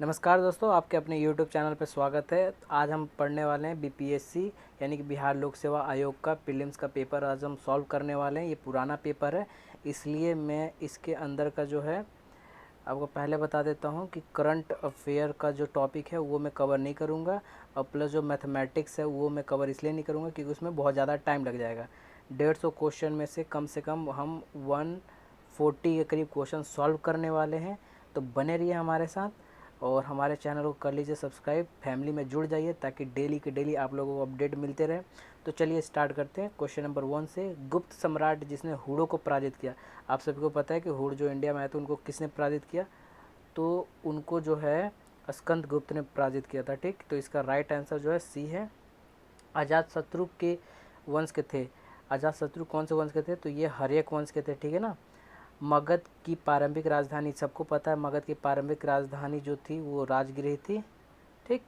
नमस्कार दोस्तों, आपके अपने YouTube चैनल पर स्वागत है। आज हम पढ़ने वाले हैं बीपीएससी यानी कि बिहार लोक सेवा आयोग का प्रीलिम्स का पेपर आज हम सॉल्व करने वाले हैं। ये पुराना पेपर है, इसलिए मैं इसके अंदर का जो है आपको पहले बता देता हूँ कि करंट अफेयर का जो टॉपिक है वो मैं कवर नहीं करूँगा, और प्लस जो मैथमेटिक्स है वो मैं कवर इसलिए नहीं करूँगा क्योंकि उसमें बहुत ज़्यादा टाइम लग जाएगा। 150 क्वेश्चन में से कम हम 140 के करीब क्वेश्चन सॉल्व करने वाले हैं। तो बने रहिए हमारे साथ और हमारे चैनल को कर लीजिए सब्सक्राइब, फैमिली में जुड़ जाइए ताकि डेली के डेली आप लोगों को अपडेट मिलते रहे। तो चलिए स्टार्ट करते हैं क्वेश्चन नंबर 1 से। गुप्त सम्राट जिसने हुडों को पराजित किया। आप सभी को पता है कि हुड जो इंडिया में आए थे उनको किसने पराजित किया, तो उनको जो है स्कंद गुप्त ने पराजित किया था। ठीक, तो इसका राइट आंसर जो है सी है। अजात शत्रु के वंश के थे। अजात शत्रु कौन से वंश के थे, तो ये हर्यक वंश के थे। ठीक है ना। मगध की प्रारंभिक राजधानी, सबको पता है मगध की प्रारंभिक राजधानी जो थी वो राजगृह थी। ठीक,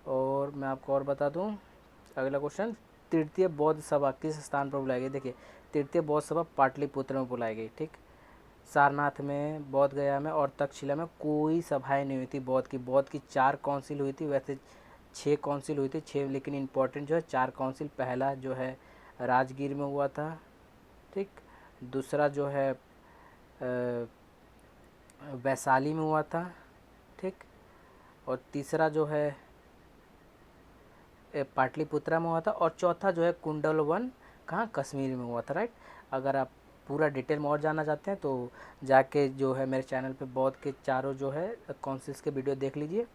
और मैं आपको और बता दूं, अगला क्वेश्चन, तृतीय बौद्ध सभा किस स्थान पर बुलाई गई। देखिए, तृतीय बौद्ध सभा पाटलिपुत्र में बुलाई गई। ठीक, सारनाथ में, बोध गया में और तक्षशिला में कोई सभाएं नहीं हुई थी बौद्ध की 4 काउंसिल हुई थी। वैसे 6 काउंसिल हुई थी, 6, लेकिन इम्पोर्टेंट जो है 4 काउंसिल। पहला जो है राजगीर में हुआ था। ठीक, दूसरा जो है वैशाली में हुआ था। ठीक, और तीसरा जो है पाटलिपुत्रा में हुआ था, और चौथा जो है कुंडलवन, कहाँ, कश्मीर में हुआ था। राइट। अगर आप पूरा डिटेल में और जानना चाहते हैं तो जाके जो है मेरे चैनल पे बौद्ध के चारों जो है काउंसिल्स के वीडियो देख लीजिए।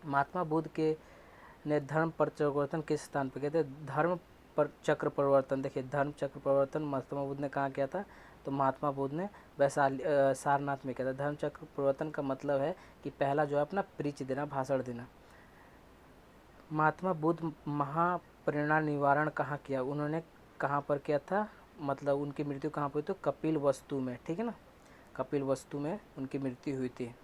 महात्मा बुद्ध के ने धर्म पर परिवर्तन किस स्थान पर किया था। धर्म पर चक्र परिवर्तन, देखिए धर्म चक्र परिवर्तन महात्मा बुद्ध ने कहाँ किया था, तो महात्मा बुद्ध ने वैशाली सारनाथ में किया था। धर्म चक्र परिवर्तन का मतलब है कि पहला जो है अपना प्रीच देना, भाषण देना। महात्मा बुद्ध महापरिनिर्वाण कहाँ किया, उन्होंने कहाँ पर किया था, मतलब उनकी मृत्यु कहाँ पर हुई, तो कपिल वस्तु में। ठीक है ना, कपिल वस्तु में उनकी मृत्यु हुई थी।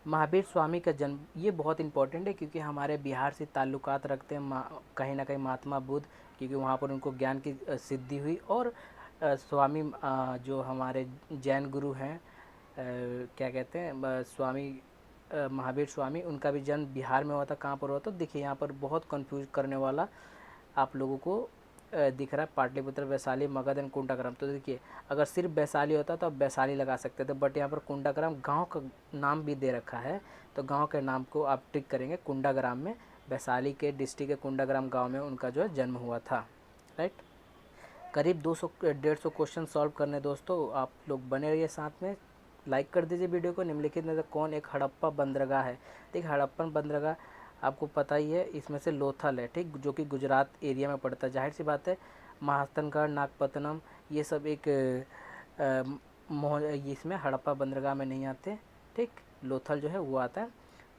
महावीर स्वामी का जन्म, ये बहुत इंपॉर्टेंट है क्योंकि हमारे बिहार से ताल्लुकात रखते हैं कहीं ना कहीं महात्मा बुद्ध, क्योंकि वहाँ पर उनको ज्ञान की सिद्धि हुई। और स्वामी जो हमारे जैन गुरु हैं, क्या कहते हैं, स्वामी महावीर स्वामी, उनका भी जन्म बिहार में हुआ था। कहाँ पर हुआ था, देखिए यहाँ पर बहुत कंफ्यूज करने वाला आप लोगों को दिख रहा है, पाटलिपुत्र, वैशाली, मगध एंड कुंडाग्राम। तो देखिए अगर सिर्फ वैशाली होता तो आप वैशाली लगा सकते थे, बट यहाँ पर कुंडाग्राम गांव का नाम भी दे रखा है, तो गांव के नाम को आप टिक करेंगे कुंडाग्राम में। वैशाली के डिस्ट्रिक्ट के कुंडाग्राम गांव में उनका जो है जन्म हुआ था। राइट। करीब 200-150 क्वेश्चन सॉल्व करने दोस्तों, आप लोग बने रहिए साथ में। लाइक कर दीजिए वीडियो को। निम्नलिखित में से कौन एक हड़प्पा बंदरगाह है। देखिए हड़प्पन बंदरगाह आपको पता ही है, इसमें से लोथल है। ठीक, जो कि गुजरात एरिया में पड़ता है। जाहिर सी बात है महास्तनगढ़, नागपत्तनम, ये सब एक इसमें हड़प्पा बंदरगाह में नहीं आते। ठीक, लोथल जो है वो आता है।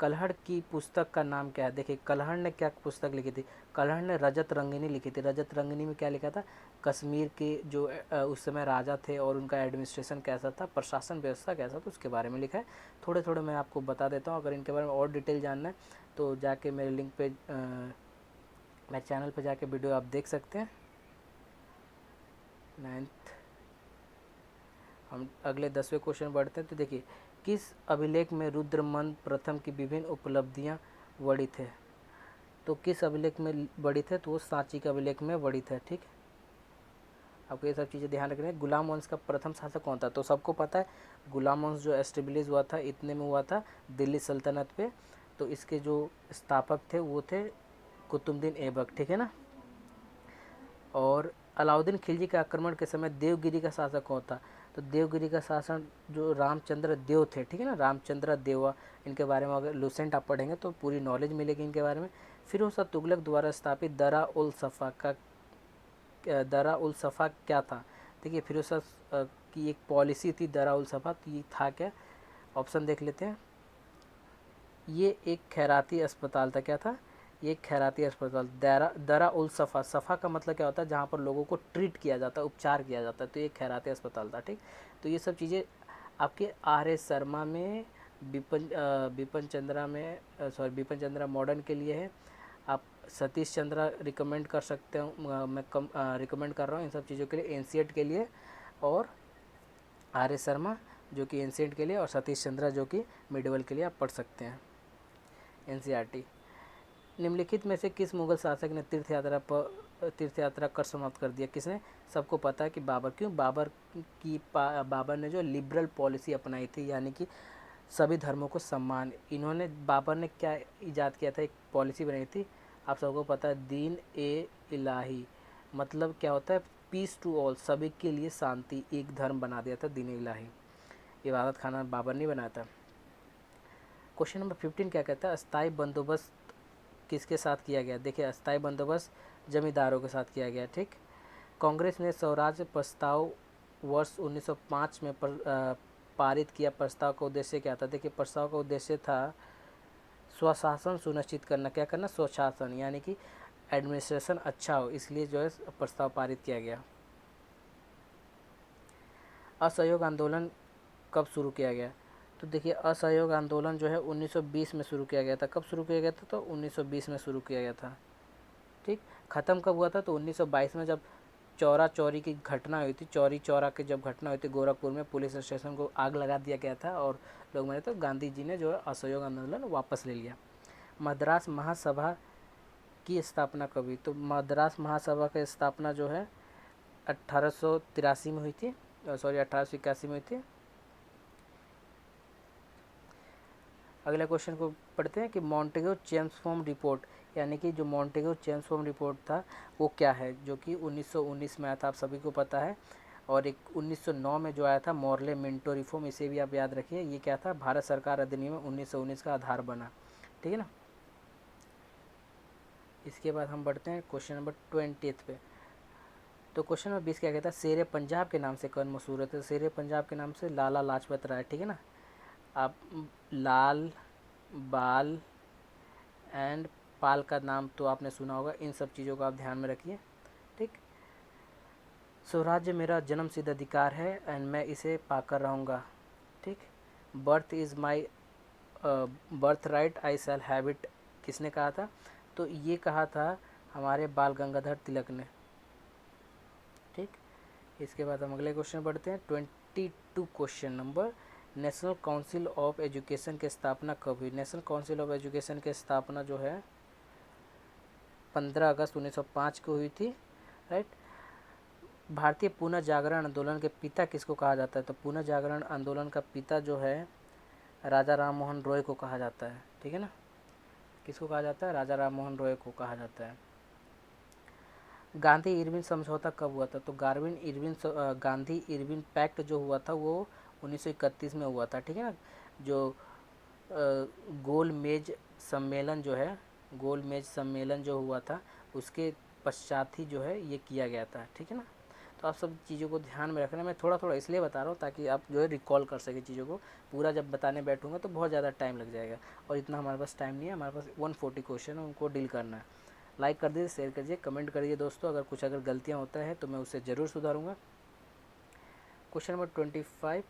कल्हड़ की पुस्तक का नाम क्या है। देखिए कल्हड़ ने क्या पुस्तक लिखी थी, कल्हड़ ने रजत रंगिनी लिखी थी। रजत रंगिनी में क्या लिखा था, कश्मीर के जो उस समय राजा थे और उनका एडमिनिस्ट्रेशन कैसा था, प्रशासन व्यवस्था कैसा था, उसके बारे में लिखा है। थोड़े थोड़े मैं आपको बता देता हूँ। अगर इनके बारे में और डिटेल जानना है तो जाके मेरे लिंक पे मेरे चैनल पे जाके वीडियो आप देख सकते हैं। 9th, हम अगले 10वें क्वेश्चन बढ़ते हैं। तो देखिए किस अभिलेख में रुद्रमन प्रथम की विभिन्न उपलब्धियां वर्णित है। तो किस अभिलेख में वर्णित है, तो वो सांची के अभिलेख में वर्णित है। ठीक, आपको ये सब चीज़ें ध्यान रखनी है। गुलाम वंश का प्रथम शासक कौन था, तो सबको पता है गुलाम वंश जो एस्टेब्लिश हुआ था इतने में हुआ था दिल्ली सल्तनत पे। तो इसके जो स्थापक थे वो थे कुतुबुद्दीन ऐबक। ठीक है ना। और अलाउद्दीन खिलजी के आक्रमण के समय देवगिरी का शासक कौन था, तो देवगिरी का शासन जो रामचंद्र देव थे। ठीक है ना, रामचंद्र देवा, इनके बारे में अगर लुसेंट आप पढ़ेंगे तो पूरी नॉलेज मिलेगी इनके बारे में। फिरोज शाह तुगलक द्वारा स्थापित दरा उल सफ़ा का दरा उल सफ़ा क्या था। देखिए फिरोज शाह की एक पॉलिसी थी दरा उल सफ़ा, तो ये था क्या, ऑप्शन देख लेते हैं। ये एक खैराती अस्पताल था। क्या था, ये खैराती अस्पताल। दरा उल सफ़ा, सफ़ा का मतलब क्या होता है, जहाँ पर लोगों को ट्रीट किया जाता है, उपचार किया जाता है, तो ये खैराती अस्पताल था। ठीक, तो ये सब चीज़ें आपके आर एस शर्मा में, बिपिन चंद्रा में, सॉरी बिपिन चंद्रा मॉडर्न के लिए है। आप सतीश चंद्रा रिकमेंड कर सकते हो, मैं रिकमेंड कर रहा हूँ इन सब चीज़ों के लिए, एनसीएट के लिए। और आर एस शर्मा जो कि एंशिएंट के लिए, और सतीश चंद्रा जो कि मिडिवल के लिए आप पढ़ सकते हैं, एनसीईआरटी। निम्नलिखित में से किस मुगल शासक ने तीर्थ यात्रा कर समाप्त कर दिया? किसने? सबको पता है कि बाबर। क्यों? बाबर ने जो लिबरल पॉलिसी अपनाई थी, यानी कि सभी धर्मों को सम्मान, इन्होंने, बाबर ने क्या इजाद किया था? एक पॉलिसी बनाई थी, आप सबको पता है, दीन ए इलाही, मतलब क्या होता है? पीस टू ऑल, सभी के लिए शांति, एक धर्म बना दिया था, दीन ए इलाही। इबादत खाना बाबर ने बनाया था। क्वेश्चन नंबर 15 क्या कहता है? अस्थायी बंदोबस्त किसके साथ किया गया? देखिए, अस्थायी बंदोबस्त जमींदारों के साथ किया गया, ठीक। कांग्रेस ने स्वराज्य प्रस्ताव वर्ष 1905 में पारित किया। प्रस्ताव का उद्देश्य क्या था? देखिए, प्रस्ताव का उद्देश्य था स्वशासन सुनिश्चित करना। क्या करना? स्वशासन, यानी कि एडमिनिस्ट्रेशन अच्छा हो, इसलिए जो है प्रस्ताव पारित किया गया। असहयोग आंदोलन कब शुरू किया गया? तो देखिए, असहयोग आंदोलन जो है 1920 में शुरू किया गया था। कब शुरू किया गया था? तो 1920 में शुरू किया गया था, ठीक। ख़त्म कब हुआ था? तो 1922 में, जब चौरा चौरी की घटना हुई थी, चौरी चौरा की जब घटना हुई थी गोरखपुर में, पुलिस स्टेशन को आग लगा दिया गया था और लोग मरे, तो गांधी जी ने जो है असहयोग आंदोलन वापस ले लिया। मद्रास महासभा की स्थापना कब हुई? तो मद्रास महासभा की स्थापना जो है 1883 में हुई थी, सॉरी 1881 में हुई थी। अगले क्वेश्चन को पढ़ते हैं कि मॉन्टेगू चेम्सफोर्ड रिपोर्ट, यानी कि जो मॉन्टेगू चेम्सफोर्ड रिपोर्ट था वो क्या है? जो कि 1919 में आया था, आप सभी को पता है। और एक 1909 में जो आया था मॉर्ले मिंटो रिफॉर्म, इसे भी आप याद रखिए। ये क्या था? भारत सरकार अधिनियम 1919 का आधार बना, ठीक है ना। इसके बाद हम बढ़ते हैं क्वेश्चन नंबर 20 पे। तो क्वेश्चन नंबर 20 क्या कहता है? शेरे पंजाब के नाम से कौन मशहूर है? तो शेरे पंजाब के नाम से लाला लाजपत राय, ठीक है ना। आप लाल, बाल एंड पाल का नाम तो आपने सुना होगा, इन सब चीज़ों को आप ध्यान में रखिए, ठीक। स्वराज्य मेरा जन्मसिद्ध अधिकार है एंड मैं इसे पाकर रहूँगा, ठीक। Birth is my birth right, I shall have it, किसने कहा था? तो ये कहा था हमारे बाल गंगाधर तिलक ने, ठीक। इसके बाद हम अगले क्वेश्चन पढ़ते हैं 22 question number. National council of education की स्थापना कब हुई? नेशनल काउंसिल ऑफ एजुकेशन की स्थापना जो है 15 अगस्त 1905 को हुई थी, राइट। भारतीय पुनः जागरण आंदोलन के पिता किसको कहा जाता है? तो पुनः जागरण आंदोलन का पिता जो है राजा राम मोहन रॉय को कहा जाता है, ठीक है ना। किसको कहा जाता है? राजा राम मोहन रॉय को कहा जाता है। गांधी इरविन समझौता कब हुआ था? तो गांधी इरविन पैक्ट जो हुआ था वो 1931 में हुआ था, ठीक है ना। जो गोल मेज सम्मेलन जो है, गोल मेज सम्मेलन जो हुआ था उसके पश्चात ही जो है ये किया गया था, ठीक है ना। तो आप सब चीज़ों को ध्यान में रखना। मैं थोड़ा थोड़ा इसलिए बता रहा हूँ ताकि आप जो है रिकॉल कर सके चीज़ों को। पूरा जब बताने बैठूंगा तो बहुत ज़्यादा टाइम लग जाएगा, और इतना हमारे पास टाइम नहीं है। हमारे पास 140 क्वेश्चन है, उनको डील करना है। लाइक कर दीजिए, शेयर करिए, कमेंट करिए दोस्तों। अगर गलतियाँ होता है तो मैं उसे ज़रूर सुधारूंगा। क्वेश्चन नंबर 25,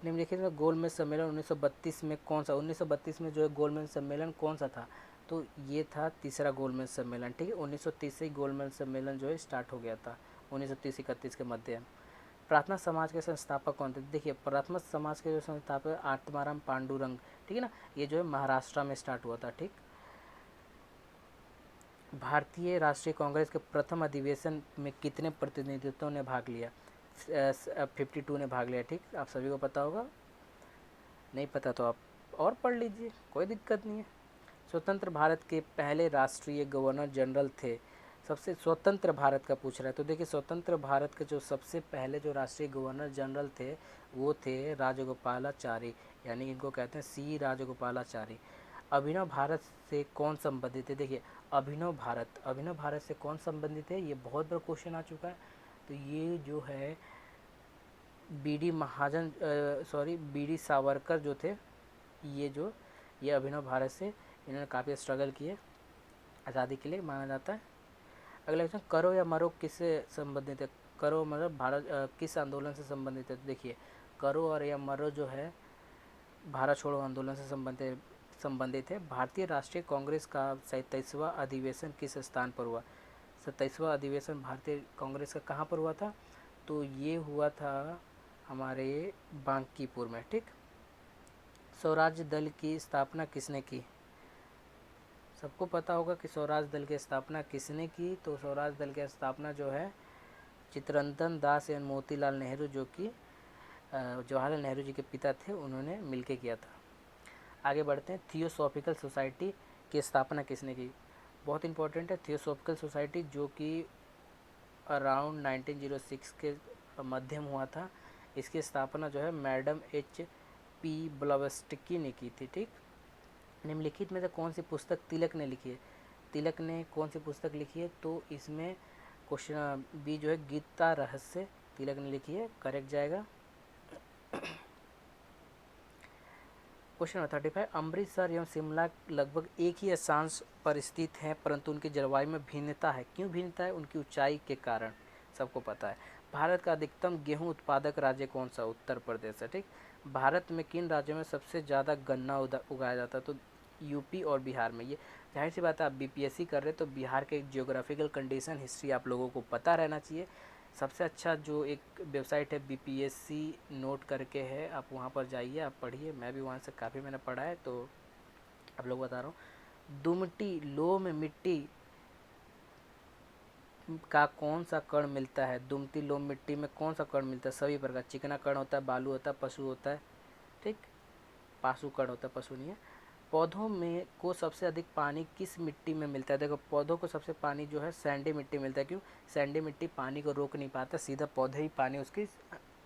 निम्नलिखित में गोलमेज सम्मेलन 1932 में कौन सा? 1932 में जो है गोलमेज सम्मेलन कौन सा था? तो ये था तीसरा गोलमेज सम्मेलन, ठीक है। 1930 से ही गोलमेज सम्मेलन जो है स्टार्ट हो गया था, 1930-31 के मध्य। प्रार्थना समाज के संस्थापक कौन थे? देखिए, प्रार्थना समाज के जो संस्थापक आत्माराम पांडुरंग, ठीक है ना। ये जो है महाराष्ट्र में स्टार्ट हुआ था, ठीक। भारतीय राष्ट्रीय कांग्रेस के प्रथम अधिवेशन में कितने प्रतिनिधित्वों ने भाग लिया? 52 ने भाग लिया, ठीक। आप सभी को पता होगा, नहीं पता तो आप और पढ़ लीजिए, कोई दिक्कत नहीं है। स्वतंत्र भारत के पहले राष्ट्रीय गवर्नर जनरल थे? सबसे स्वतंत्र भारत का पूछ रहा है, तो देखिए स्वतंत्र भारत के जो सबसे पहले जो राष्ट्रीय गवर्नर जनरल थे वो थे राजगोपालाचारी, यानी इनको कहते हैं सी राजगोपालाचारी। अभिनव भारत से कौन संबंधित है? देखिए, अभिनव भारत से कौन संबंधित है? ये बहुत बड़ा क्वेश्चन आ चुका है। तो ये जो है बी डी सावरकर जो थे, ये अभिनव भारत से, इन्होंने काफ़ी स्ट्रगल किए आज़ादी के लिए, माना जाता है। अगला क्वेश्चन, करो या मरो किससे संबंधित है? करो मतलब भारत किस आंदोलन से संबंधित है? तो देखिए, करो और या मरो जो है भारत छोड़ो आंदोलन से संबंधित है। भारतीय राष्ट्रीय कांग्रेस का 27वां अधिवेशन किस स्थान पर हुआ? 27वां अधिवेशन भारतीय कांग्रेस का कहाँ पर हुआ था? तो ये हुआ था हमारे बांकीपुर में। ठीक, स्वराज दल की स्थापना किसने की? सबको पता होगा कि स्वराज दल की स्थापना किसने की। तो स्वराज दल की स्थापना जो है चित्तरंजन दास एवं मोतीलाल नेहरू, जो कि जवाहरलाल नेहरू जी के पिता थे, उन्होंने मिलके किया था। आगे बढ़ते हैं, थियोसॉफिकल सोसाइटी की स्थापना किसने की? बहुत इंपॉर्टेंट है थियोसॉफिकल सोसाइटी, जो कि अराउंड 1906 के मध्य में हुआ था। इसकी स्थापना जो है मैडम H.P. ब्लवस्टिकी ने की थी। ठीक, निम्नलिखित में से कौन सी पुस्तक तिलक ने लिखी है? तिलक ने कौन सी पुस्तक लिखी है? तो इसमें क्वेश्चन बी जो है गीता रहस्य तिलक ने लिखी है, करेक्ट जाएगा। क्वेश्चन नंबर 35, अमृतसर एवं शिमला लगभग एक ही अक्षांश पर स्थित हैं, परंतु उनकी जलवायु में भिन्नता है। क्यों भिन्नता है? उनकी ऊंचाई के कारण, सबको पता है। भारत का अधिकतम गेहूं उत्पादक राज्य कौन सा? उत्तर प्रदेश है। ठीक, भारत में किन राज्यों में सबसे ज़्यादा गन्ना उगाया जाता है? तो यूपी और बिहार में। ये जाहिर सी बात है, आप बीपीएससी कर रहे हैं तो बिहार के जियोग्राफिकल कंडीशन हिस्ट्री आप लोगों को पता रहना चाहिए। सबसे अच्छा जो एक वेबसाइट है बीपीएससी नोट करके है, आप वहाँ पर जाइए, आप पढ़िए। मैं भी वहाँ से काफ़ी मैंने पढ़ा है, तो आप लोग बता रहा हूँ। दुमटी लोम मिट्टी का कौन सा कण मिलता है? दुमती लोम मिट्टी में कौन सा कण मिलता है? सभी प्रकार, चिकना कण होता है, बालू होता है, पशु होता है। ठीक, पासु कण होता है, पशु नहीं है। पौधों में को सबसे अधिक पानी किस मिट्टी में मिलता है? देखो, पौधों को सबसे पानी जो है सैंडी मिट्टी मिलता है। क्यों? सैंडी मिट्टी पानी को रोक नहीं पाता, सीधा पौधे ही पानी उसकी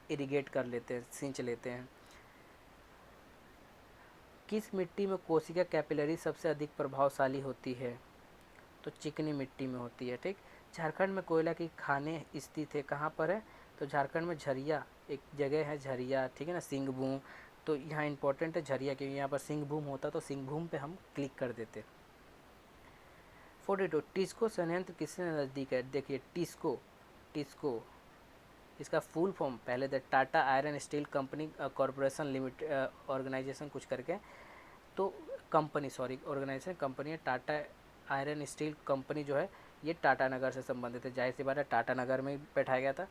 इरिगेट कर लेते हैं, सींच लेते हैं। किस मिट्टी में कोशिका कैपिलरी सबसे अधिक प्रभावशाली होती है? तो चिकनी मिट्टी में होती है। ठीक, झारखंड में कोयला की खानें स्थित है, कहाँ पर है? तो झारखंड में झरिया एक जगह है, झरिया, ठीक है ना, सिंहभूम। तो यहाँ इंपॉर्टेंट है झरिया, क्योंकि यहाँ पर सिंहभूम होता, तो सिंहभूम पे हम क्लिक कर देते। 42, टिस्को संयंत्र किसके नज़दीक है? देखिए, टिस्को, टिस्को इसका फुल फॉर्म पहले the Tata iron steel company corporation limited organisation कुछ करके, तो कंपनी, सॉरी, ऑर्गेनाइजेशन कंपनी है। टाटा आयरन स्टील कंपनी जो है ये टाटा नगर से संबंधित है। जाहिर सी बात है, टाटा नगर में बैठाया गया था।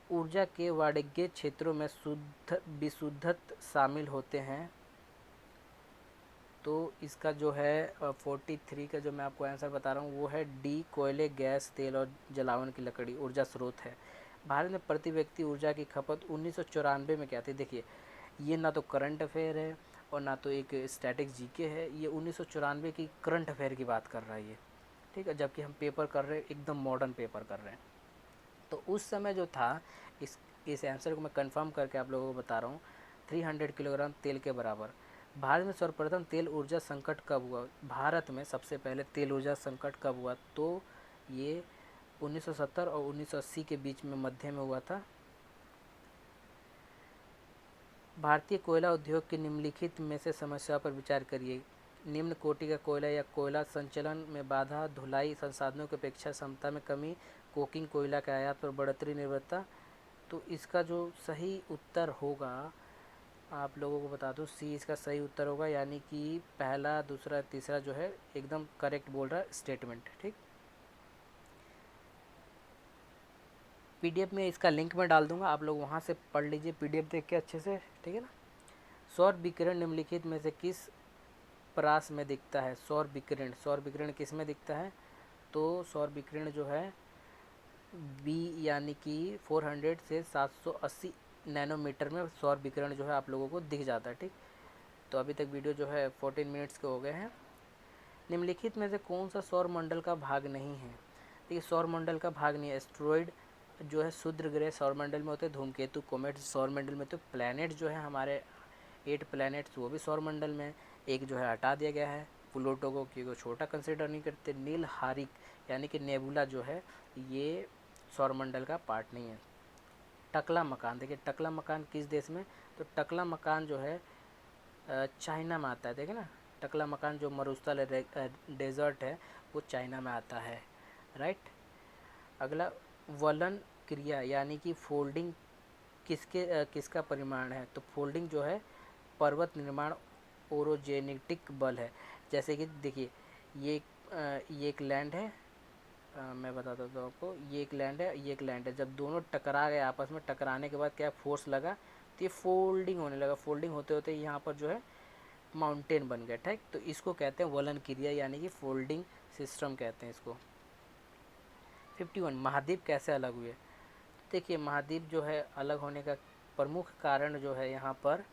ऊर्जा के वाणिज्यिक क्षेत्रों में शुद्ध विशुद्धत शामिल होते हैं। तो इसका जो है 43 का जो मैं आपको आंसर बता रहा हूँ वो है डी, कोयले, गैस, तेल और जलावन की लकड़ी ऊर्जा स्रोत है। भारत में प्रति व्यक्ति ऊर्जा की खपत 1994 में क्या थी? देखिए, ये ना तो करंट अफेयर है और ना तो एक स्टैटिक जीके है, ये 1994 की करंट अफेयर की बात कर रहा है ये। ठीक है, जबकि हम पेपर कर रहे हैं एकदम मॉडर्न पेपर कर रहे हैं। तो उस समय जो था, इस आंसर को मैं कंफर्म करके आप लोगों को बता रहा हूँ, 300 किलोग्राम तेल के बराबर। भारत में सर्वप्रथम तेल ऊर्जा संकट कब हुआ? भारत में सबसे पहले तेल ऊर्जा संकट कब हुआ? तो ये 1970 और 1980 के बीच में मध्य में हुआ था। भारतीय कोयला उद्योग की निम्नलिखित में से समस्या पर विचार करिए। निम्न कोटि का कोयला या कोयला संचलन में बाधा, धुलाई, संसाधनों की अपेक्षा क्षमता में कमी, कोकिंग कोयला के आयात पर बढ़ोतरी निर्भरता। तो इसका जो सही उत्तर होगा, आप लोगों को बता दूं, सी इसका सही उत्तर होगा, यानी कि पहला, दूसरा, तीसरा जो है एकदम करेक्ट बोल रहा है स्टेटमेंट। ठीक, पीडीएफ में इसका लिंक मैं डाल दूंगा, आप लोग वहाँ से पढ़ लीजिए पीडीएफ देख के अच्छे से, ठीक है ना। सौर विकिरण निम्नलिखित में से किस परास में दिखता है? सौर विकिरण, सौर विकिरण किस में दिखता है? तो सौर विकिरण जो है बी, यानी कि 400 से 780 नैनोमीटर में सौर विकिरण जो है आप लोगों को दिख जाता है। ठीक, तो अभी तक वीडियो जो है 14 मिनट्स के हो गए हैं। निम्नलिखित में से कौन सा सौर मंडल का भाग नहीं है? देखिए, सौर मंडल का भाग नहीं है। एस्ट्रॉयड जो है क्षुद्र ग्रह सौर मंडल में होते हैं, धूमकेतु, कोमेट सौर मंडल में। तो प्लैनेट जो है हमारे 8 प्लैनेट्स वो भी सौर मंडल में। एक जो है हटा दिया गया है प्लूटो को, क्योंकि वो छोटा कंसिडर नहीं करते। नील हारिक यानी कि नेबुला जो है ये सौर मंडल का पार्ट नहीं है। टकला मकान, देखिए टकला मकान किस देश में? तो टकला मकान जो है चाइना में आता है। देखिए ना, टकला मकान जो मरुस्थल है, डेजर्ट है, वो चाइना में आता है, राइट। अगला, वलन क्रिया यानी कि फोल्डिंग किसका परिमाण है? तो फोल्डिंग जो है पर्वत निर्माण ओरोजेनेटिक बल है। जैसे कि देखिए, ये एक लैंड है, मैं बताता हूँ आपको, ये एक लैंड है, ये एक लैंड है, जब दोनों टकरा गए आपस में, टकराने के बाद क्या फोर्स लगा तो ये फोल्डिंग होने लगा, फोल्डिंग होते होते यहाँ पर जो है माउंटेन बन गया, ठीक। तो इसको कहते हैं वलन क्रिया यानी कि फोल्डिंग सिस्टम कहते हैं इसको। 51 महाद्वीप कैसे अलग हुए। देखिए महाद्वीप जो है अलग होने का प्रमुख कारण जो है यहाँ पर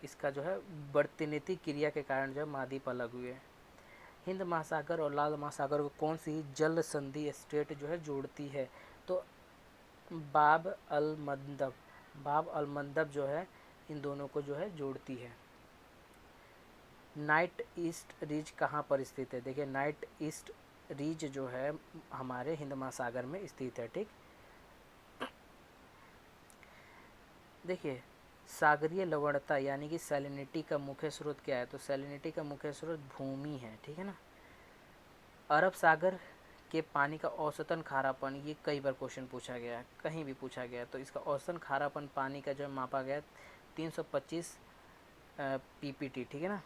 इसका जो है वर्तनीति क्रिया के कारण जो है महाद्वीप अलग हुए। हिंद महासागर और लाल महासागर को कौन सी जल संधि स्टेट जो है जोड़ती है, तो बाब अल मंदब, बाब अल मंदब जो है इन दोनों को जो है जोड़ती है। नाइट ईस्ट रिज कहाँ पर स्थित है। देखिए नाइट ईस्ट रिज जो है हमारे हिंद महासागर में स्थित है, ठीक। देखिए सागरीय लवणता यानी कि सैलिनिटी का मुख्य स्रोत क्या है, तो सैलिनिटी का मुख्य स्रोत भूमि है, ठीक है ना। अरब सागर के पानी का औसतन खारापन, ये कई बार क्वेश्चन पूछा गया है, कहीं भी पूछा गया है, तो इसका औसतन खारापन पानी का जो मापा गया 325 पीपीटी, ठीक है ना।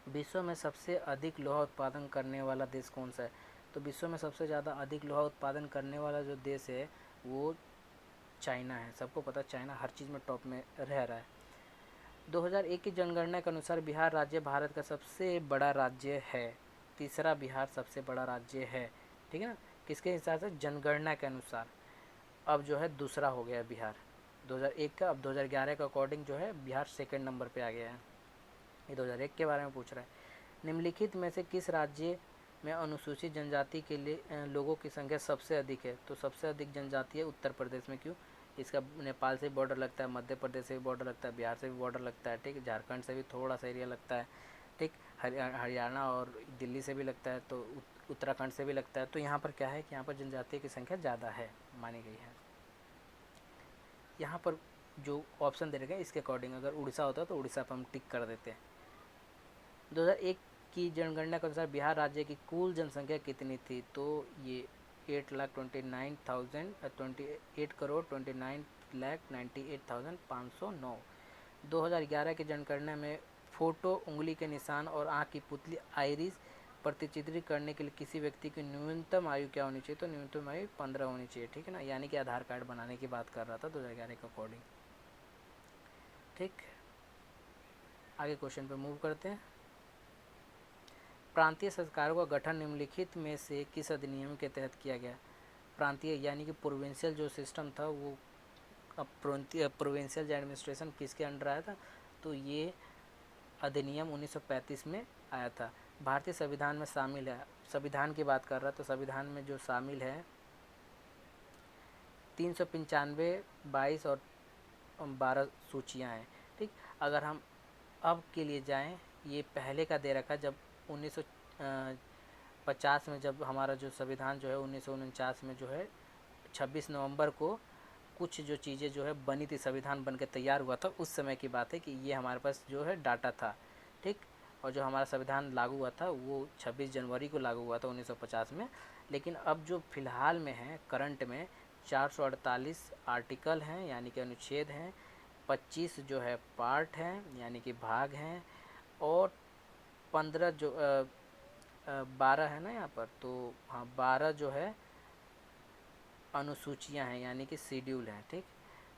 विश्व में सबसे अधिक लोहा उत्पादन करने वाला देश कौन सा है, तो विश्व में सबसे ज़्यादा अधिक लोहा उत्पादन करने वाला जो देश है वो चाइना है। सबको पता है चाइना हर चीज़ में टॉप में रह रहा है। 2001 की जनगणना के अनुसार बिहार राज्य भारत का सबसे बड़ा राज्य है। तीसरा बिहार सबसे बड़ा राज्य है, ठीक है ना। किसके हिसाब से, जनगणना के अनुसार। अब जो है दूसरा हो गया बिहार 2001 का, अब 2011 का अकॉर्डिंग जो है बिहार सेकंड नंबर पे आ गया है। ये 2001 के बारे में पूछ रहा है। निम्नलिखित में से किस राज्य में अनुसूचित जनजाति के लिए लोगों की संख्या सबसे अधिक है, तो सबसे अधिक जनजाति है उत्तर प्रदेश में। क्यों, इसका नेपाल से भी बॉर्डर लगता है, मध्य प्रदेश से भी बॉर्डर लगता है, बिहार से भी बॉर्डर लगता है, ठीक। झारखंड से भी थोड़ा सा एरिया लगता है, ठीक। हरियाणा और दिल्ली से भी लगता है, तो उत्तराखंड से भी लगता है। तो यहाँ पर क्या है कि यहाँ पर जनजाति की संख्या ज़्यादा है मानी गई है। यहाँ पर जो ऑप्शन दे रखे हैं इसके अकॉर्डिंग अगर उड़ीसा होता तो उड़ीसा पर हम टिक कर देते हैं। 2001 की जनगणना के अनुसार बिहार राज्य की कुल जनसंख्या कितनी थी, तो ये 8,29,509। 2011 की जनगणना में फोटो, उंगली के निशान और आँख की पुतली आइरिस प्रतिचित्रित करने के लिए किसी व्यक्ति की न्यूनतम आयु क्या होनी चाहिए, तो न्यूनतम आयु 15 होनी चाहिए, ठीक है ना। यानी कि आधार कार्ड बनाने की बात कर रहा था 2011 के अकॉर्डिंग, ठीक। आगे क्वेश्चन पे मूव करते हैं। प्रांतीय सरकारों का गठन निम्नलिखित में से किस अधिनियम के तहत किया गया। प्रांतीय यानी कि प्रोविंशियल जो सिस्टम था वो, अब प्रोविंशियल जो एडमिनिस्ट्रेशन किसके अंडर आया था, तो ये अधिनियम 1935 में आया था। भारतीय संविधान में शामिल है, संविधान की बात कर रहा तो संविधान में जो शामिल है 395, 22 और 12 सूचियाँ हैं, ठीक। अगर हम अब के लिए जाएं, ये पहले का दे रखा जब 1950 में जब हमारा जो संविधान जो है 1949 में जो है 26 नवंबर को कुछ जो चीज़ें जो है बनी थी, संविधान बन के तैयार हुआ था, उस समय की बात है कि ये हमारे पास जो है डाटा था, ठीक। और जो हमारा संविधान लागू हुआ था वो 26 जनवरी को लागू हुआ था 1950 में। लेकिन अब जो फ़िलहाल में है करंट में 448 आर्टिकल हैं यानी कि अनुच्छेद हैं, 25 जो है पार्ट हैं यानी कि भाग हैं, और 15 जो 12 है ना यहाँ पर, तो हाँ 12 जो है अनुसूचियाँ हैं यानी कि शेड्यूल हैं, ठीक।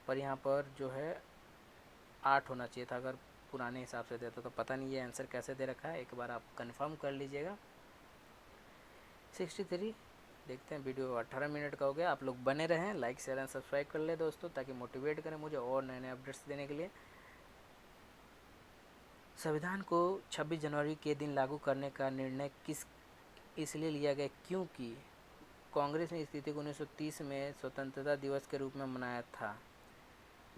पर यहाँ पर जो है 8 होना चाहिए था अगर पुराने हिसाब से देता, तो पता नहीं ये आंसर कैसे दे रखा है, एक बार आप कंफर्म कर लीजिएगा। 63 देखते हैं। वीडियो 18 मिनट का हो गया। आप लोग बने रहें, लाइक शेयर एंड सब्सक्राइब कर ले दोस्तों, ताकि मोटिवेट करें मुझे और नए नए अपडेट्स देने के लिए। संविधान को 26 जनवरी के दिन लागू करने का निर्णय इसलिए लिया गया क्योंकि कांग्रेस ने स्थिति को 1930 में स्वतंत्रता दिवस के रूप में मनाया था।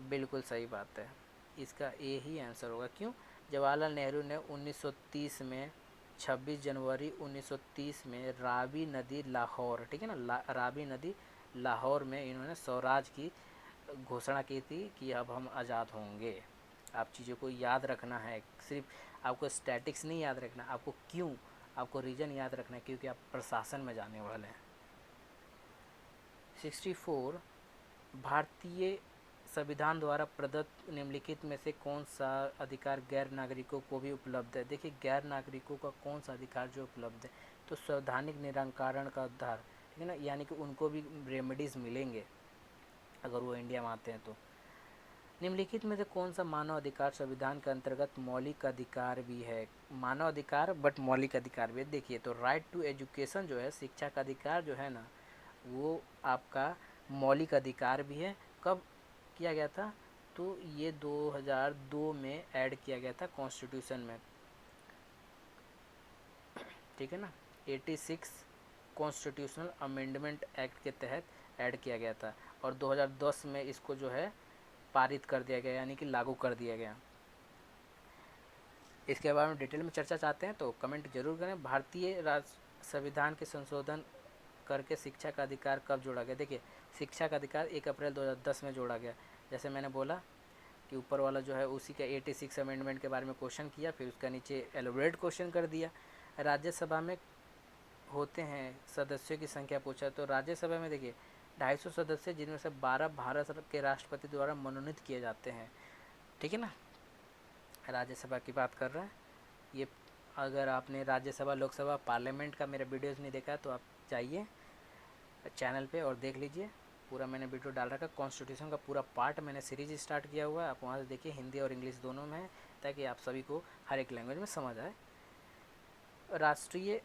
बिल्कुल सही बात है, इसका ए ही आंसर होगा। क्यों, जवाहरलाल नेहरू ने 1930 में 26 जनवरी 1930 में रावी नदी लाहौर, ठीक है ना, रावी नदी लाहौर में इन्होंने स्वराज की घोषणा की थी कि अब हम आज़ाद होंगे। आप चीज़ों को याद रखना है, सिर्फ आपको स्टैटिक्स नहीं याद रखना, आपको क्यों, आपको रीज़न याद रखना है, क्योंकि आप प्रशासन में जाने वाले हैं। 64 भारतीय संविधान द्वारा प्रदत्त निम्नलिखित में से कौन सा अधिकार गैर नागरिकों को भी उपलब्ध है। देखिए गैर नागरिकों का कौन सा अधिकार जो उपलब्ध है, तो संवैधानिक निराकरण का उद्धार, ठीक है ना, यानी कि उनको भी रेमेडीज़ मिलेंगे अगर वो इंडिया में आते हैं तो। निम्नलिखित में से कौन सा मानव अधिकार संविधान के अंतर्गत मौलिक अधिकार भी है? मानव अधिकार बट मौलिक अधिकार भी है। देखिए, तो राइट टू एजुकेशन जो है, शिक्षा का अधिकार जो है ना, वो आपका मौलिक अधिकार भी है। कब किया गया था? तो ये 2002 में ऐड किया गया था कॉन्स्टिट्यूशन में, ठीक है ना, 86 कॉन्स्टिट्यूशनल अमेंडमेंट एक्ट के तहत ऐड किया गया था, और 2010 में इसको जो है पारित कर दिया गया, यानी कि लागू कर दिया गया। इसके बारे में डिटेल में चर्चा चाहते हैं तो कमेंट जरूर करें। भारतीय संविधान के संशोधन करके शिक्षा का अधिकार कब जोड़ा गया? देखिए, शिक्षा का अधिकार 1 अप्रैल 2010 में जोड़ा गया। जैसे मैंने बोला कि ऊपर वाला जो है उसी का 86 अमेंडमेंट के बारे में क्वेश्चन किया, फिर उसका नीचे एलोबरेट क्वेश्चन कर दिया। राज्यसभा में होते हैं सदस्यों की संख्या पूछा, तो राज्यसभा में देखिए 250 सदस्य, जिनमें से 12 भारत के राष्ट्रपति द्वारा मनोनीत किए जाते हैं, ठीक है ना। राज्यसभा की बात कर रहे हैं ये। अगर आपने राज्यसभा, लोकसभा, पार्लियामेंट का मेरा वीडियोस नहीं देखा तो आप जाइए चैनल पे और देख लीजिए, पूरा मैंने वीडियो डाल रखा। कॉन्स्टिट्यूशन का पूरा पार्ट मैंने सीरीज स्टार्ट किया हुआ है, आप वहाँ से देखिए, हिंदी और इंग्लिश दोनों में है, ताकि आप सभी को हर एक लैंग्वेज में समझ आए। राष्ट्रीय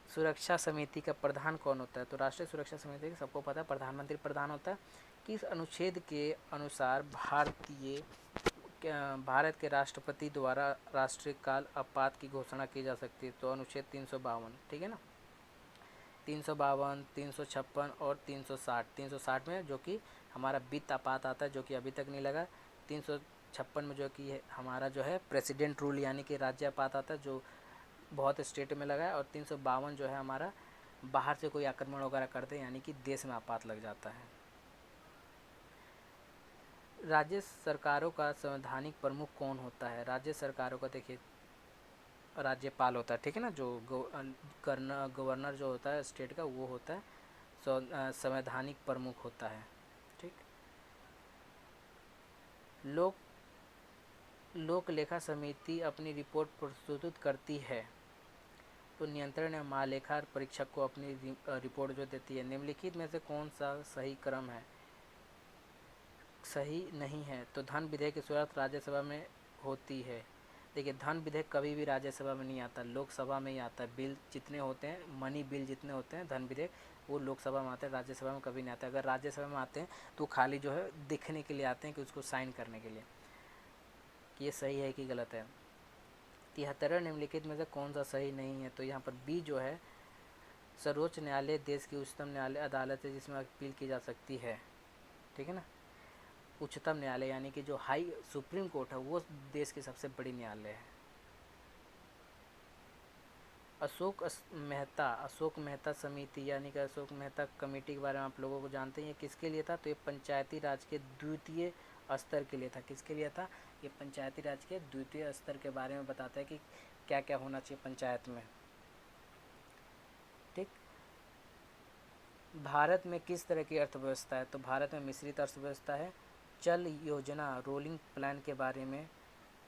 सुरक्षा समिति का प्रधान कौन होता है? तो राष्ट्रीय सुरक्षा समिति सबको पता है, प्रधानमंत्री प्रधान होता है। किस अनुच्छेद के अनुसार भारत के राष्ट्रपति द्वारा राष्ट्रीय काल आपात की घोषणा की जा सकती है? तो अनुच्छेद 352, ठीक है ना, 352, 356 और 360। 360 में जो कि हमारा वित्त आपात आता है, जो कि अभी तक नहीं लगा। 356 में जो कि हमारा जो है प्रेसिडेंट रूल, यानी कि राज्य आपात आता है, जो बहुत स्टेट में लगा है। और 352 जो है हमारा बाहर से कोई आक्रमण वगैरह करते हैं, यानी कि देश में आपात लग जाता है। राज्य सरकारों का संवैधानिक प्रमुख कौन होता है? राज्य सरकारों का देखिए राज्यपाल होता है, ठीक है ना, जो गवर्नर जो होता है स्टेट का, वो होता है संवैधानिक प्रमुख होता है, ठीक। लोक लेखा समिति अपनी रिपोर्ट प्रस्तुत करती है, तो नियंत्रण या महालेखा परीक्षक को अपनी रिपोर्ट जो देती है। निम्नलिखित में से कौन सा सही क्रम है? सही नहीं है। तो धन विधेयक की शुरुआत राज्यसभा में होती है। देखिए, धन विधेयक कभी भी राज्यसभा में नहीं आता, लोकसभा में ही आता है। बिल जितने होते हैं, मनी बिल जितने होते हैं, धन विधेयक, वो लोकसभा में आते हैं, राज्यसभा में कभी नहीं आता। अगर राज्यसभा में आते हैं तो खाली जो है दिखने के लिए आते हैं, कि उसको साइन करने के लिए, कि ये सही है कि गलत है। 73 निम्नलिखित में से कौन सा सही नहीं है? तो यहाँ पर बी जो है, सर्वोच्च न्यायालय देश की उच्चतम न्यायालय अदालत है जिसमें अपील की जा सकती है, ठीक है ना। उच्चतम न्यायालय यानी कि जो हाई सुप्रीम कोर्ट है, वो देश की सबसे बड़ी न्यायालय है। अशोक मेहता समिति यानी कि अशोक मेहता कमेटी के बारे में आप लोगों को जानते हैं, ये किसके लिए था? तो ये पंचायती राज के द्वितीय स्तर के लिए था। किसके लिए था? ये पंचायती राज के द्वितीय स्तर के बारे में बताता है कि क्या क्या होना चाहिए पंचायत में, ठीक। भारत में किस तरह की अर्थव्यवस्था है? तो भारत में मिश्रित अर्थव्यवस्था है। चल योजना, रोलिंग प्लान के बारे में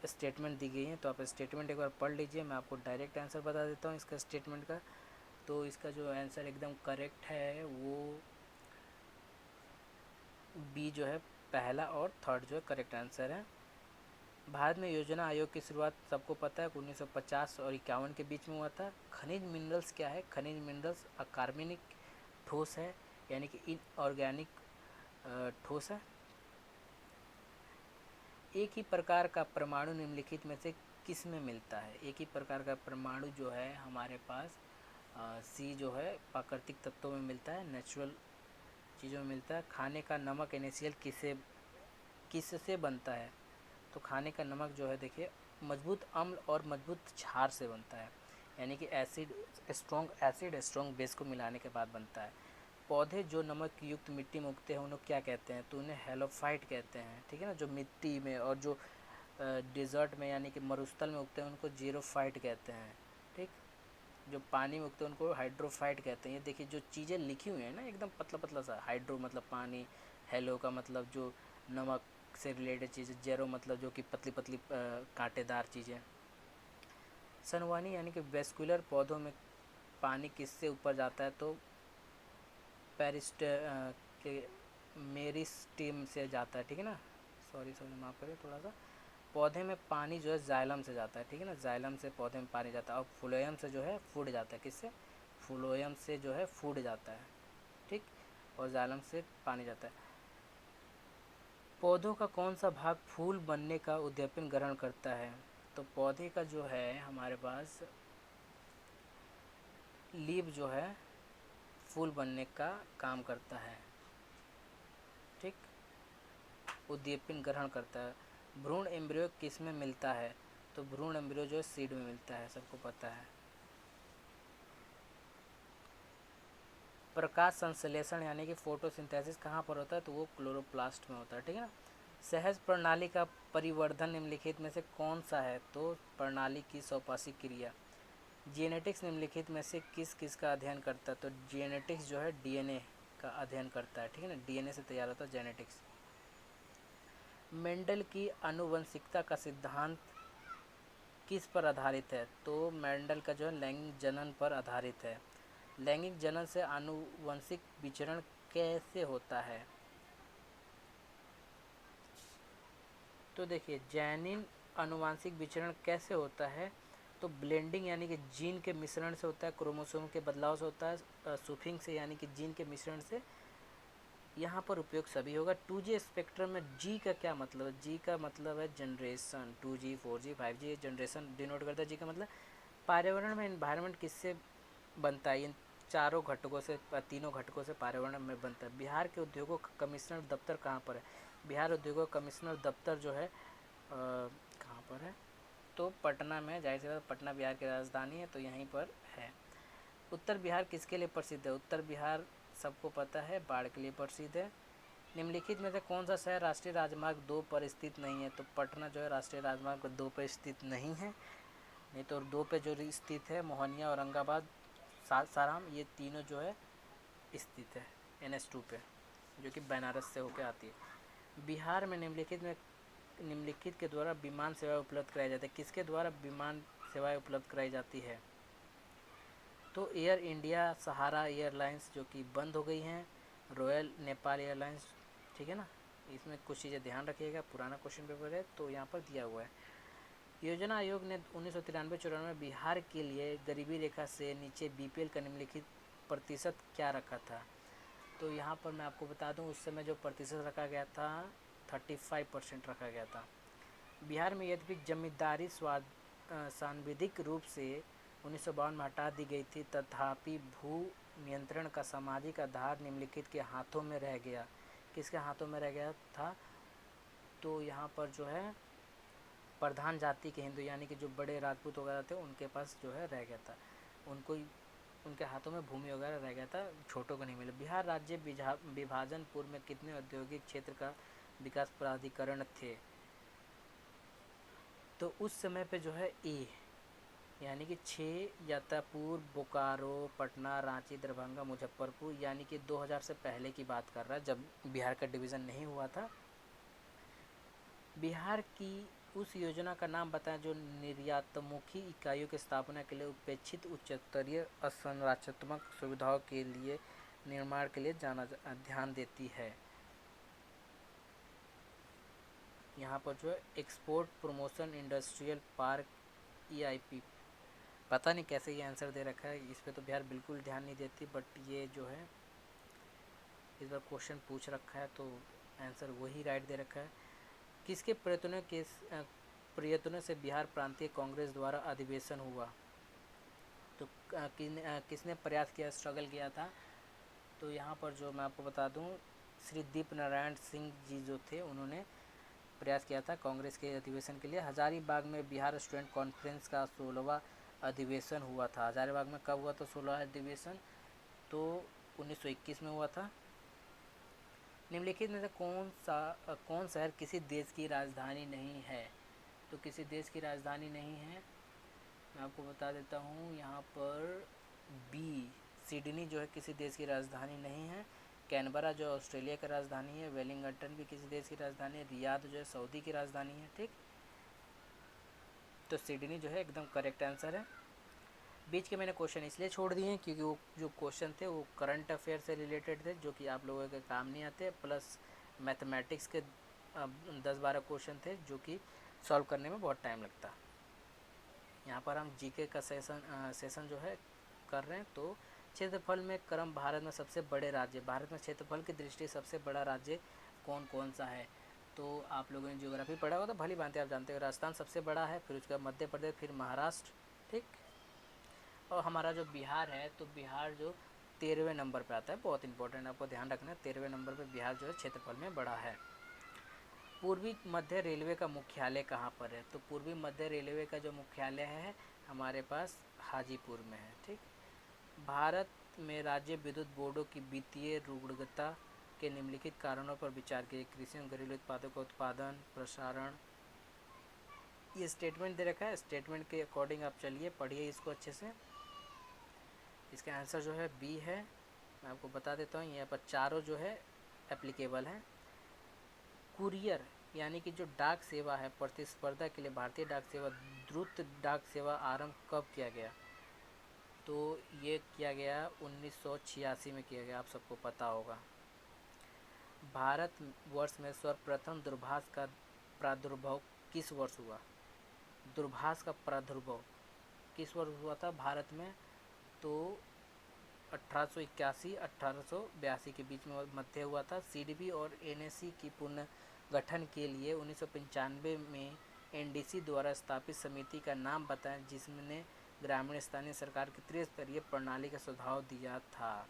स्टेटमेंट दी गई है, तो आप स्टेटमेंट एक बार पढ़ लीजिए। मैं आपको डायरेक्ट आंसर बता देता हूँ इसका स्टेटमेंट का। तो इसका जो आंसर एकदम करेक्ट है वो बी जो है, पहला और थर्ड जो है करेक्ट आंसर है। भारत में योजना आयोग की शुरुआत सबको पता है 1950 और 51 के बीच में हुआ था। खनिज मिनरल्स क्या है? खनिज मिनरल्स अकार्बनिक ठोस है, यानी कि इनऑर्गेनिक ठोस है। एक ही प्रकार का परमाणु निम्नलिखित में से किस में मिलता है? एक ही प्रकार का परमाणु जो है हमारे पास सी जो है प्राकृतिक तत्वों में मिलता है, नेचुरल चीज़ों में मिलता है। खाने का नमक NaCl किससे बनता है? तो खाने का नमक जो है देखिए मजबूत अम्ल और मजबूत क्षार से बनता है, यानी कि स्ट्रॉन्ग एसिड स्ट्रॉन्ग बेस को मिलाने के बाद बनता है। पौधे जो नमक युक्त मिट्टी में उगते हैं उन्हें क्या कहते हैं? तो उन्हें हेलोफाइट कहते हैं, ठीक है ना। जो मिट्टी में और जो डिज़र्ट में यानी कि मरुस्थल में उगते हैं उनको जीरोफाइट कहते हैं, ठीक। जो पानी में उगते हैं उनको हाइड्रोफाइट कहते हैं। ये देखिए जो चीज़ें लिखी हुई हैं ना, एकदम पतला पतला सा। हाइड्रो मतलब पानी, हेलो का मतलब जो नमक से रिलेटेड चीज़ें, जेरो मतलब जो कि पतली पतली कांटेदार चीज़ें। संवहनी यानी कि वेस्कुलर पौधों में पानी किससे ऊपर जाता है, तो पेरिस्ट के मेरिस्टीम से जाता है, ठीक है ना। सॉरी माफ़ करिए थोड़ा सा। पौधे में पानी जो है जाइलम से जाता है, ठीक है ना, जाइलम से पौधे में पानी जाता है, और फ्लोएम से जो है फूड जाता है, किससे, फ्लोएम से जो है फूड जाता है, ठीक, और जाइलम से पानी जाता है। पौधों का कौन सा भाग फूल बनने का उद्दीपन ग्रहण करता है, तो पौधे का जो है हमारे पास लीफ जो है फूल बनने का काम करता है, ठीक, उद्दीपन ग्रहण करता है। भ्रूण एम्ब्रियो किस में मिलता है, तो भ्रूण एम्ब्रियो जो है सीड में मिलता है, सबको पता है। प्रकाश संश्लेषण यानी कि फोटोसिंथेसिस कहाँ पर होता है, तो वो क्लोरोप्लास्ट में होता है, ठीक है ना। सहज प्रणाली का परिवर्धन निम्नलिखित में से कौन सा है, तो प्रणाली की स्वपाशी क्रिया। जेनेटिक्स निम्नलिखित में से किस किस का अध्ययन करता है, तो जेनेटिक्स जो है डीएनए का अध्ययन करता है, ठीक है ना, डीएनए से तैयार होता है जेनेटिक्स। मेंडल की आनुवंशिकता का सिद्धांत किस पर आधारित है, तो मेंडल का जो है लैंगिक जनन पर आधारित है। लैंगिक जनन से आनुवंशिक विचरण कैसे होता है, तो देखिए जैनिन आनुवांशिक विचरण कैसे होता है, तो ब्लेंडिंग यानी कि जीन के मिश्रण से होता है, क्रोमोसोम के बदलाव से होता है, सूफिंग से यानी कि जीन के मिश्रण से। यहाँ पर उपयोग सभी होगा। 2G स्पेक्ट्रम में जी का क्या मतलब है, जी का मतलब है generation, 2G 4G 5G generation denote करता है। जी का मतलब पर्यावरण में इन्वायरमेंट किससे बनता है, इन चारों घटकों से, तीनों घटकों से पर्यावरण में बनता है। बिहार के उद्योगों का कमिश्नर दफ्तर कहाँ पर है, बिहार उद्योगों का कमिश्नर दफ्तर जो है कहाँ पर है, तो पटना में, जाहिर सी बात पटना बिहार की राजधानी है, तो यहीं पर है। उत्तर बिहार किसके लिए प्रसिद्ध है, उत्तर बिहार सबको पता है बाढ़ के लिए प्रसिद्ध है। निम्नलिखित में से कौन सा शहर राष्ट्रीय राजमार्ग 2 पर स्थित नहीं है, तो पटना जो है राष्ट्रीय राजमार्ग 2 पर स्थित नहीं है। नहीं तो 2 पे जो स्थित है मोहनिया, औरंगाबाद, सासाराम, ये तीनों जो है स्थित है NH2 पे, जो कि बनारस से होकर आती है। बिहार में निम्नलिखित के द्वारा विमान सेवाएं उपलब्ध कराई जाती है, किसके द्वारा विमान सेवाएं उपलब्ध कराई जाती है, तो एयर इंडिया, सहारा एयरलाइंस जो कि बंद हो गई हैं, रॉयल नेपाल एयरलाइंस, ठीक है ना। इसमें कुछ चीज़ें ध्यान रखिएगा, पुराना क्वेश्चन पेपर है तो यहाँ पर दिया हुआ है। योजना आयोग ने 1993-94 बिहार के लिए गरीबी रेखा से नीचे BPL का निम्नलिखित प्रतिशत क्या रखा था, तो यहाँ पर मैं आपको बता दूँ उस समय जो प्रतिशत रखा गया था 35% रखा गया था। बिहार में यद्यपि जमींदारी सांविधिक रूप से 1952 में हटा दी गई थी, तथापि भू नियंत्रण का सामाजिक आधार निम्नलिखित के हाथों में रह गया। किसके हाथों में रह गया था, तो यहाँ पर जो है प्रधान जाति के हिंदू यानी कि जो बड़े राजपूत वगैरह थे उनके पास जो है रह गया था, उनको उनके हाथों में भूमि वगैरह रह गया था, छोटों को नहीं मिला। बिहार राज्य विभाजन पूर्व में कितने औद्योगिक क्षेत्र का विकास प्राधिकरण थे, तो उस समय पे जो है ए यानी कि 6, जतापुर, बोकारो, पटना, रांची, दरभंगा, मुजफ्फरपुर, यानी कि 2000 से पहले की बात कर रहा है जब बिहार का डिवीज़न नहीं हुआ था। बिहार की उस योजना का नाम बताएं जो निर्यातमुखी इकाइयों की स्थापना के लिए उपेक्षित उच्च स्तरीय संरचनात्मक सुविधाओं के लिए निर्माण के लिए ध्यान देती है। यहाँ पर जो है export promotion industrial park EIP, पता नहीं कैसे ये आंसर दे रखा है, इस पर तो बिहार बिल्कुल ध्यान नहीं देती, बट ये जो है इस बार क्वेश्चन पूछ रखा है तो आंसर वही राइट दे रखा है। किसके प्रयत्नों से बिहार प्रांतीय कांग्रेस द्वारा अधिवेशन हुआ, तो किसने प्रयास किया, स्ट्रगल किया था, तो यहाँ पर जो मैं आपको बता दूँ श्री दीप नारायण सिंह जी जो थे उन्होंने प्रयास किया था कांग्रेस के अधिवेशन के लिए। हजारीबाग में बिहार स्टूडेंट कॉन्फ्रेंस का 16वां अधिवेशन हुआ था। हजारीबाग में कब हुआ था 16वां अधिवेशन, तो 1921 में हुआ था। निम्नलिखित में से कौन शहर किसी देश की राजधानी नहीं है, तो किसी देश की राजधानी नहीं है, मैं आपको बता देता हूँ यहाँ पर बी, सिडनी जो है किसी देश की राजधानी नहीं है। कैनबरा जो ऑस्ट्रेलिया की राजधानी है, वेलिंगटन भी किसी देश की राजधानी है, रियाद जो है सऊदी की राजधानी है, ठीक। तो सिडनी जो है एकदम करेक्ट आंसर है। बीच के मैंने क्वेश्चन इसलिए छोड़ दिए क्योंकि वो जो क्वेश्चन थे वो करंट अफेयर से रिलेटेड थे, जो कि आप लोगों के काम नहीं आते, प्लस मैथमेटिक्स के 10-12 क्वेश्चन थे जो कि सॉल्व करने में बहुत टाइम लगता। यहाँ पर हम जीके का सेशन जो है कर रहे हैं। तो क्षेत्रफल में क्रम भारत में सबसे बड़े राज्य, भारत में क्षेत्रफल की दृष्टि सबसे बड़ा राज्य कौन कौन सा है? तो आप लोगों ने ज्योग्राफी पढ़ा होगा तो भली भांति आप जानते हो, राजस्थान सबसे बड़ा है, फिर उसके बाद मध्य प्रदेश, फिर महाराष्ट्र, ठीक। और हमारा जो बिहार है, तो बिहार जो 13वें नंबर पे आता है, बहुत इंपॉर्टेंट, आपको ध्यान रखना है, 13वें नंबर पे बिहार जो है क्षेत्रफल में बड़ा है। पूर्वी मध्य रेलवे का मुख्यालय कहाँ पर है? तो पूर्वी मध्य रेलवे का जो मुख्यालय है हमारे पास हाजीपुर में है, ठीक। भारत में राज्य विद्युत बोर्डों की वित्तीय रुग्णता के निम्नलिखित कारणों पर विचार किए, कृषि एवं घरेलू उत्पादों का उत्पादन, प्रसारण। ये स्टेटमेंट दे रखा है, स्टेटमेंट के अकॉर्डिंग आप चलिए पढ़िए इसको अच्छे से। इसका आंसर जो है बी है। मैं आपको बता देता हूँ, यहाँ पर चारों जो है एप्लीकेबल हैं। कुरियर यानी कि जो डाक सेवा है, प्रतिस्पर्धा के लिए भारतीय डाक सेवा, द्रुत डाक सेवा आरंभ कब किया गया? तो ये किया गया 1986 में किया गया, आप सबको पता होगा। भारत वर्ष में सर्वप्रथम दूरभाष का प्रादुर्भाव किस वर्ष हुआ? दूरभाष का प्रादुर्भाव किस वर्ष हुआ था भारत में? तो 1881-1882 के बीच में मध्य हुआ था। सीडीबी और एनएसी की पुनर्गठन के लिए 1995 में एनडीसी द्वारा स्थापित समिति का नाम बताएं जिसने ग्रामीण स्थानीय सरकार की त्रिस्तरीय प्रणाली का सुझाव दिया था।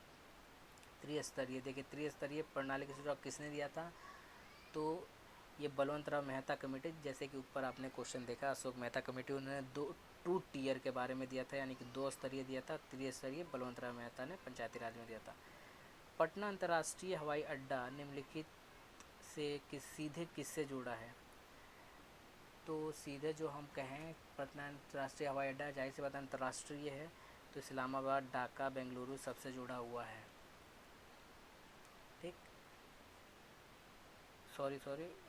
त्रिस्तरीय, देखिए त्रिस्तरीय प्रणाली का सुझाव किसने दिया था? तो ये बलवंत राव मेहता कमेटी, जैसे कि ऊपर आपने क्वेश्चन देखा, अशोक मेहता कमेटी, उन्होंने 2 टियर के बारे में दिया था, यानी कि 2 स्तरीय दिया था। त्रिस्तरीय बलवंत राव मेहता ने पंचायती राज में दिया था। पटना अंतर्राष्ट्रीय हवाई अड्डा निम्नलिखित से सीधे किससे जुड़ा है? तो सीधे जो हम कहें पटना अंतर्राष्ट्रीय हवाई अड्डा, जाहिर सी बात अंतर्राष्ट्रीय है, तो इस्लामाबाद, ढाका, बेंगलुरु सबसे जुड़ा हुआ है, ठीक। सॉरी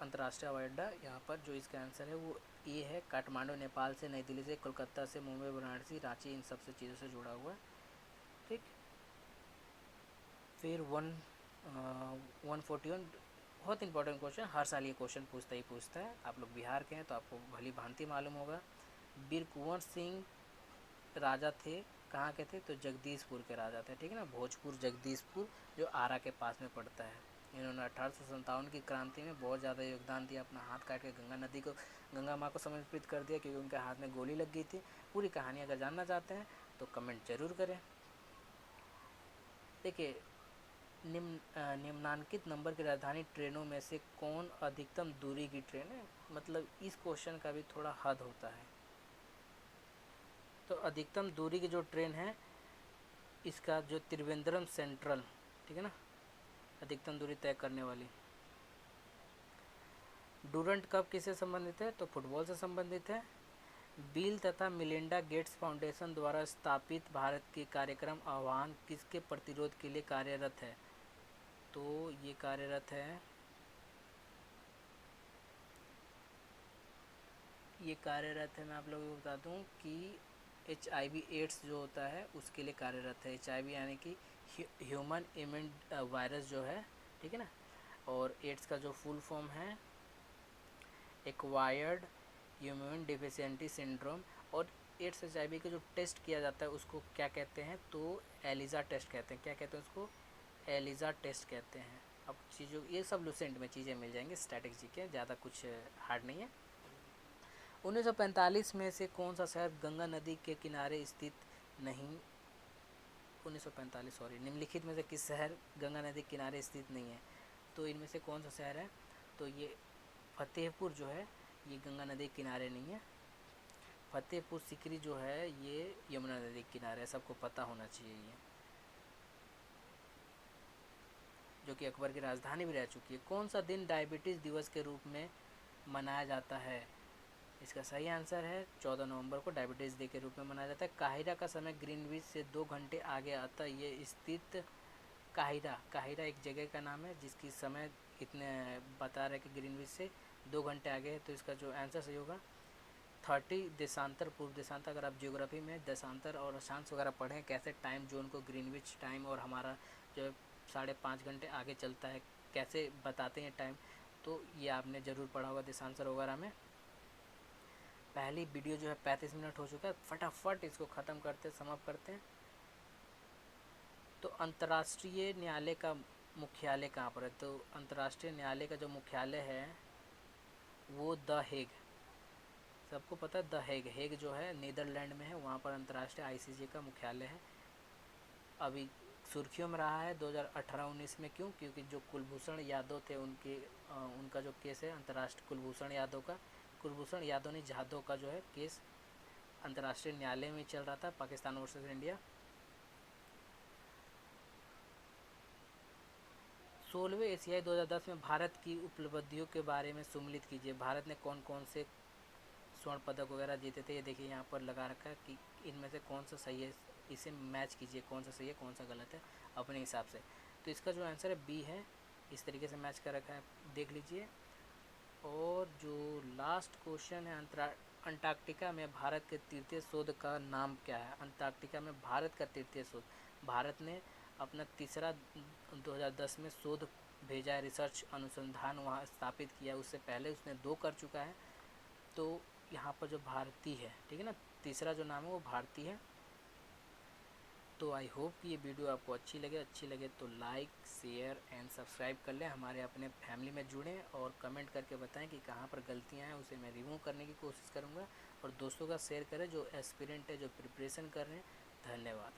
अंतर्राष्ट्रीय हवाई अड्डा, यहाँ पर जो इसका आंसर है वो ये है। काठमांडू नेपाल से, नई दिल्ली से, कोलकाता से, मुंबई, वाराणसी, रांची, इन सब से चीज़ों से जुड़ा हुआ है, ठीक। फिर 141 बहुत इंपॉर्टेंट क्वेश्चन, हर साल ये क्वेश्चन पूछता है। आप लोग बिहार के हैं तो आपको भली भांति मालूम होगा। वीर कुंवर सिंह राजा थे, कहाँ के थे? तो जगदीशपुर के राजा थे, ठीक है ना। भोजपुर जगदीशपुर जो आरा के पास में पड़ता है। इन्होंने 1857 की क्रांति में बहुत ज़्यादा योगदान दिया, अपना हाथ काट के गंगा माँ को समर्पित कर दिया क्योंकि उनके हाथ में गोली लग गई थी। पूरी कहानी अगर जानना चाहते हैं तो कमेंट जरूर करें। देखिए, निम्नांकित नंबर की राजधानी ट्रेनों में से कौन अधिकतम दूरी की ट्रेन है? मतलब इस क्वेश्चन का भी थोड़ा हद होता है। तो अधिकतम दूरी की जो ट्रेन है इसका जो त्रिवेंद्रम सेंट्रल, ठीक है ना, अधिकतम दूरी तय करने वाली। डूरंट कप किससे संबंधित है? तो फुटबॉल से संबंधित है। बिल तथा मिलिंडा गेट्स फाउंडेशन द्वारा स्थापित भारत के कार्यक्रम आह्वान किसके प्रतिरोध के लिए कार्यरत है? तो ये कार्यरत है, मैं आप लोगों को बता दूं कि HIV एड्स जो होता है उसके लिए कार्यरत है। HIV यानी कि ह्यूमन इम्यून वायरस जो है, ठीक है ना। और एड्स का जो फुल फॉर्म है एक्वायर्ड इम्यून डिफिशियंसी सिंड्रोम। और एड्स HIV का जो टेस्ट किया जाता है उसको क्या कहते हैं? तो एलिजा टेस्ट कहते हैं। क्या कहते हैं उसको? एलिजा टेस्ट कहते हैं। अब चीज़ों ये सब लुसेंट में चीज़ें मिल जाएंगी, स्टैटिक्स के, ज़्यादा कुछ हार्ड नहीं है। 1945 में से कौन सा शहर गंगा नदी के किनारे स्थित नहीं? 1945 सॉरी, निम्नलिखित में से किस शहर गंगा नदी के किनारे स्थित नहीं है? तो इनमें से कौन सा शहर है? तो ये फतेहपुर जो है ये गंगा नदी के किनारे नहीं है। फतेहपुर सिकरी जो है ये यमुना नदी के किनारे है, सबको पता होना चाहिए ये, जो कि अकबर की राजधानी भी रह चुकी है। कौन सा दिन डायबिटीज़ दिवस के रूप में मनाया जाता है? इसका सही आंसर है 14 नवंबर को डायबिटीज़ डे के रूप में मनाया जाता है। काहिरा का समय ग्रीनविच से 2 घंटे आगे आता है। ये स्थित काहिरा एक जगह का नाम है जिसकी समय इतने बता रहे हैं कि ग्रीनविच से 2 घंटे आगे है। तो इसका जो आंसर सही होगा 30 देशांतर, पूर्व देशांतर, अगर आप ज्योग्राफी में देशांतर और अक्षांश वगैरह पढ़ें कैसे टाइम जोन को ग्रीनविच टाइम और हमारा जो 5.5 घंटे आगे चलता है कैसे बताते हैं टाइम, तो ये आपने ज़रूर पढ़ा होगा देशांतर वगैरह में। पहली वीडियो जो है 35 मिनट हो चुका है, फटाफट इसको ख़त्म करते समाप्त करते हैं। तो अंतर्राष्ट्रीय न्यायालय का मुख्यालय कहाँ पर है? तो अंतर्राष्ट्रीय न्यायालय का जो मुख्यालय है वो द हेग, सबको पता है द हेग, हेग जो है नीदरलैंड में है, वहाँ पर अंतर्राष्ट्रीय आईसीजे का मुख्यालय है। अभी सुर्खियों में रहा है 2018-19 में, क्यों? क्योंकि जो कुलभूषण यादव थे उनका जो केस है अंतर्राष्ट्रीय, कुलभूषण यादव नहीं जाधव का जो है केस अंतर्राष्ट्रीय न्यायालय में चल रहा था, पाकिस्तान वर्सेस इंडिया। 16वें एशियाई 2010 में भारत की उपलब्धियों के बारे में सुमेलित कीजिए। भारत ने कौन कौन से स्वर्ण पदक वगैरह जीते थे, ये देखिए यहाँ पर लगा रखा है कि इनमें से कौन सा सही है, इसे मैच कीजिए कौन सा सही है कौन सा गलत है अपने हिसाब से। तो इसका जो आंसर है बी है, इस तरीके से मैच कर रखा है, देख लीजिए। और जो लास्ट क्वेश्चन है, अंटार्कटिका में भारत के तृतीय शोध का नाम क्या है? अंटार्कटिका में भारत का तृतीय शोध, भारत ने अपना तीसरा 2010 में शोध भेजा है, रिसर्च अनुसंधान वहाँ स्थापित किया, उससे पहले उसने 2 कर चुका है। तो यहाँ पर जो भारती है, ठीक है ना, तीसरा जो नाम है वो भारती है। तो आई होप कि ये वीडियो आपको अच्छी लगे तो लाइक शेयर एंड सब्सक्राइब कर लें, हमारे अपने फैमिली में जुड़ें और कमेंट करके बताएं कि कहाँ पर गलतियाँ हैं, उसे मैं रिमूव करने की कोशिश करूँगा। और दोस्तों का शेयर करें जो एस्पिरेंट है, जो प्रिपरेशन कर रहे हैं। धन्यवाद।